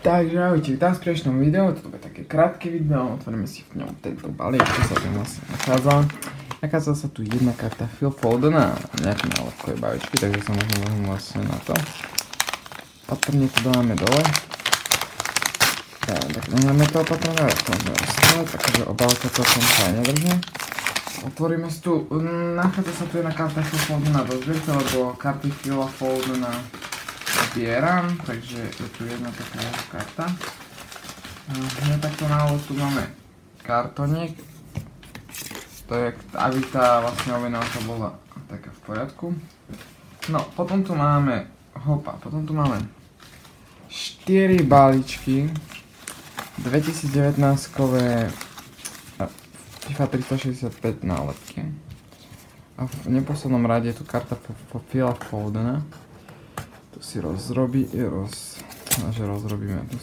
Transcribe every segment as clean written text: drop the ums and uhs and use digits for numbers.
Takže ahojte, vítam v prejšnom videu, toto bude také krátke video, otvoríme si v ňom tento balík, čo sa tam vlastne nachádza. Nachádza sa tu jedna karta Phil Foden a nejaké nálepkové bavičky, takže sa môžeme vlastne na to. Opatrne to dáme dole. Tak necháme to opatrne, takže obálka celkom fajne drží. Otvoríme si tu, nachádza sa tu jedna karta Phil Fodena do zbierky, lebo karty Phila Fodena zbieram, takže je tu jedna taká karta. Hneď takto na úvod tu máme kartoniek. To je, aby tá vlastne objednávka bola taká v poriadku. No, potom tu máme, potom tu máme 4 balíčky 2019-kové FIFA 365 nálepky. A v neposlednom rade je tu karta Phila Fodena. Tu si rozrobíme, tu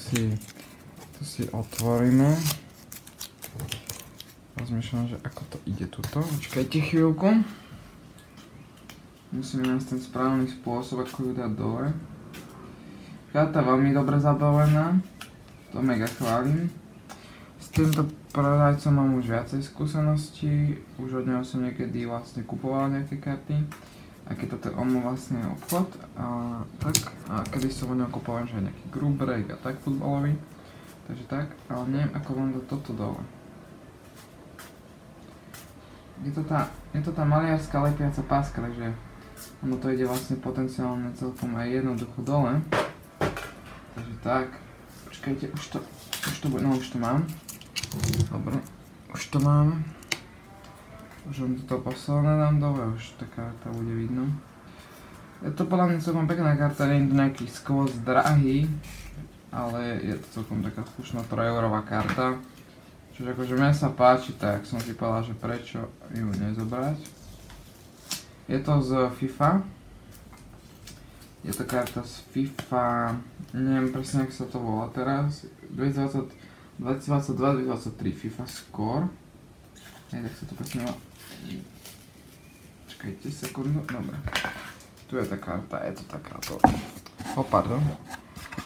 si otvoríme. Rozmýšľam, že ako to ide tuto. Počkajte chvíľku. Musíme nájsť ten správny spôsob, ako ju dať dole. Karta veľmi dobre zabavená. To mega chválim. S týmto predajcom mám už viacej skúseností. Už od neho som niekedy vlastne kupoval nejaké karty. A keď toto on má vlastne obchod a tak, a kedy som od neho kupoval že nejaký group break a tak futbalový, takže tak, ale neviem ako vám dať toto dole. Je to tá maliarská lepiaca páska, takže ono to ide vlastne potenciálne celkom aj jednoducho dole. Takže tak, počkajte, už to mám. Dobre, už to mám. Už len toto posledné dám dole, už tá karta bude vidno. Je to podľa mňa celkom pekná karta, nie je to nejaký skôs drahý, ale je to celkom taká slušná 3-eurová karta. Čiže akože mne sa páči, tak som si povedal, že prečo ju nezobrať. Je to z FIFA. Je to karta z FIFA, neviem presne jak sa to volá teraz, 2022-2023 FIFA Score. Tak sa to presne volá. Čakajte sekundu, dobre. Tu je tá karta, je to takáto. Pardon.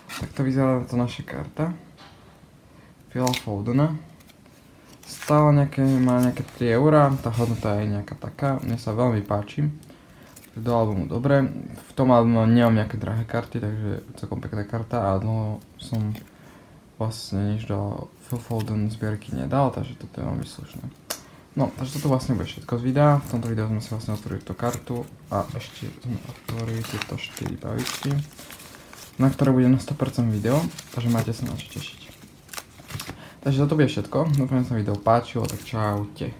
Takto vyzerá to naša karta. Phila Fodena. Stále má nejaké 3 eurá, tá hodnota je nejaká taká, mne sa veľmi páči. Do albumu dobre, v tom albumu nemám nejaké drahé karty, takže celkom pekná karta a dlho som vlastne nič do Phil Foden zbierky nedal, takže toto je veľmi slušné. No, takže toto vlastne bude všetko z videa. V tomto videu sme si vlastne otvorili túto kartu a ešte sme otvorili tieto 4 bavičky, na ktoré bude na 100% video, takže máte sa na čo tešiť. Takže toto bude všetko, dúfam, že sa video páčilo, tak čaute.